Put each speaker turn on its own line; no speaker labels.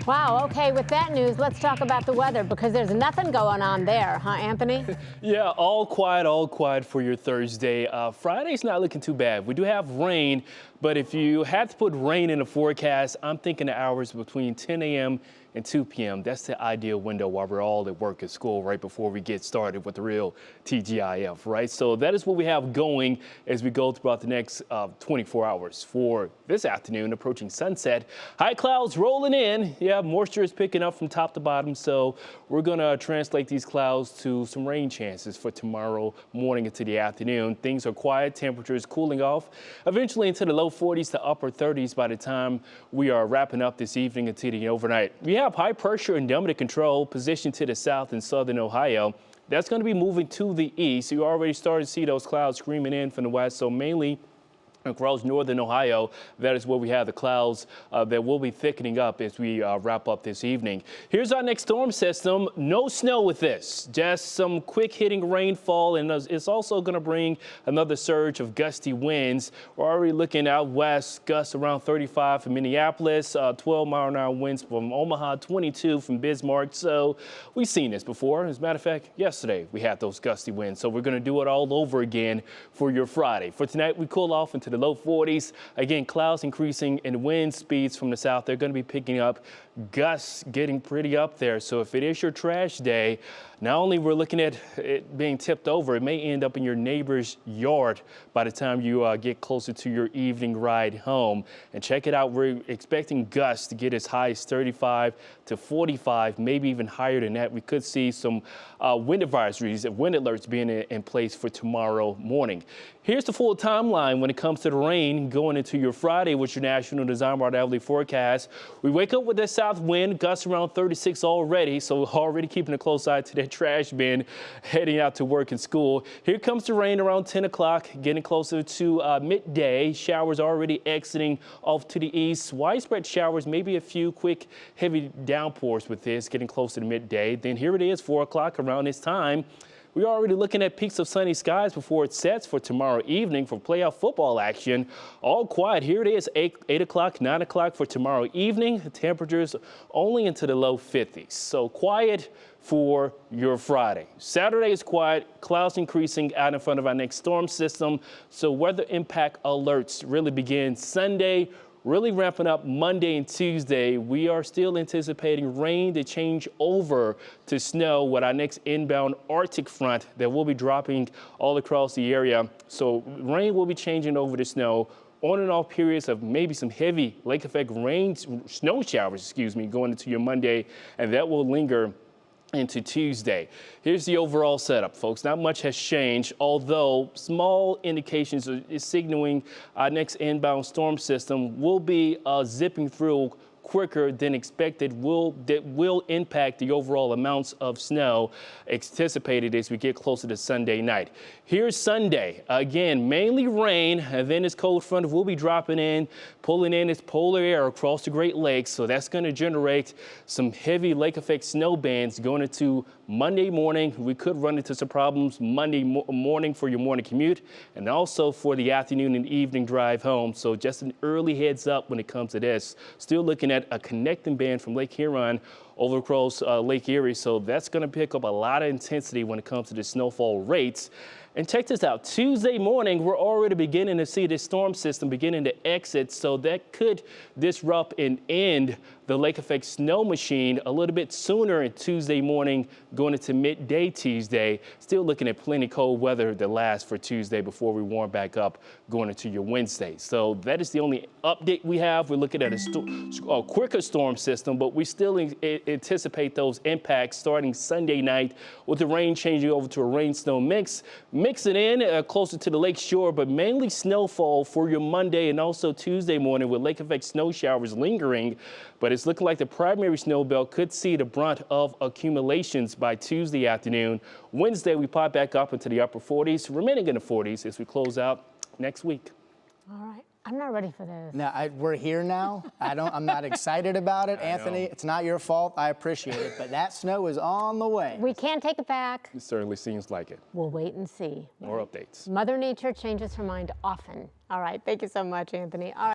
Wow, okay, with that news, let's talk about the weather because there's nothing going on there, huh, Anthony?
Yeah, all quiet for your Thursday. Friday's not looking too bad. We do have rain, but if you had to put rain in the forecast, I'm thinking the hours between 10 a.m. and 2 p.m. That's the ideal window while we're all at work at school right before we get started with the real TGIF, right? So that is what we have going as we go throughout the next 24 hours. For this afternoon, approaching sunset, high clouds rolling in. Yeah, moisture is picking up from top to bottom, so we're going to translate these clouds to some rain chances for tomorrow morning into the afternoon. Things are quiet, temperatures cooling off, eventually into the low 40s to upper 30s by the time we are wrapping up this evening into the overnight. We have high pressure and under control positioned to the south in southern Ohio. That's going to be moving to the east. You already started to see those clouds screaming in from the west, so mainly across northern Ohio, that is where we have the clouds that will be thickening up as we wrap up this evening. Here's our next storm system. No snow with this, just some quick hitting rainfall, and it's also going to bring another surge of gusty winds. We're already looking out west, gusts around 35 from Minneapolis, 12-mile-an-hour winds from Omaha, 22 from Bismarck. So we've seen this before. As a matter of fact, yesterday we had those gusty winds. So we're going to do it all over again for your Friday. For tonight, we cool off into the low 40s. Again, clouds increasing and wind speeds from the south. They're going to be picking up, gusts getting pretty up there. So if it is your trash day, not only we're looking at it being tipped over, it may end up in your neighbor's yard by the time you get closer to your evening ride home. And check it out, we're expecting gusts to get as high as 35 to 45, maybe even higher than that. We could see some wind advisories and wind alerts being in place for tomorrow morning. Here's the full timeline when it comes to the rain going into your Friday with your National Design Bar Hourly forecast. We wake up with that south wind, gusts around 36 already, so already keeping a close eye to that trash bin heading out to work and school. Here comes the rain around 10 o'clock, getting closer to midday. Showers already exiting off to the east. Widespread showers, maybe a few quick heavy downpours with this, getting closer to midday. Then here it is, 4 o'clock around this time. We're already looking at peaks of sunny skies before it sets for tomorrow evening for playoff football action. All quiet. Here it is, 8 o'clock, 9 o'clock for tomorrow evening. The temperatures only into the low 50s. So quiet for your Friday. Saturday is quiet, clouds increasing out in front of our next storm system. So weather impact alerts really begin Sunday, really ramping up Monday and Tuesday. We are still anticipating rain to change over to snow with our next inbound Arctic front that will be dropping all across the area. So rain will be changing over to snow. On and off periods of maybe some heavy lake effect rain, snow showers, going into your Monday, and that will linger into Tuesday. Here's the overall setup, folks. Not much has changed, although small indications is signaling our next inbound storm system will be zipping through quicker than expected, that will impact the overall amounts of snow anticipated as we get closer to Sunday night. Here's Sunday. Again, mainly rain, and then this cold front will be dropping in, pulling in its polar air across the Great Lakes. So that's going to generate some heavy lake effect snow bands going into Monday morning. We could run into some problems Monday morning for your morning commute and also for the afternoon and evening drive home. So just an early heads up when it comes to this. Still looking at a connecting band from Lake Huron over across Lake Erie. So that's going to pick up a lot of intensity when it comes to the snowfall rates. And check this out. Tuesday morning, we're already beginning to see this storm system beginning to exit. So that could disrupt and end the lake effect snow machine a little bit sooner in Tuesday morning, going into midday Tuesday. Still looking at plenty cold weather to last for Tuesday before we warm back up going into your Wednesday. So that is the only update we have. We're looking at a quicker storm system, but we still anticipate those impacts starting Sunday night with the rain changing over to a rain-snow mix. Mix it in closer to the lake shore, but mainly snowfall for your Monday and also Tuesday morning with lake effect snow showers lingering. But it's looking like the primary snow belt could see the brunt of accumulations by Tuesday afternoon. Wednesday, we pop back up into the upper 40s, remaining in the 40s as we close out next week.
All right. I'm not ready for this.
No, we're here now. I'm not excited about it. Anthony, it's not your fault. I appreciate it. But that snow is on the way.
We can't take it back.
It certainly seems like it.
We'll wait and see.
More updates.
Mother Nature changes her mind often. All right. Thank you so much, Anthony. All right.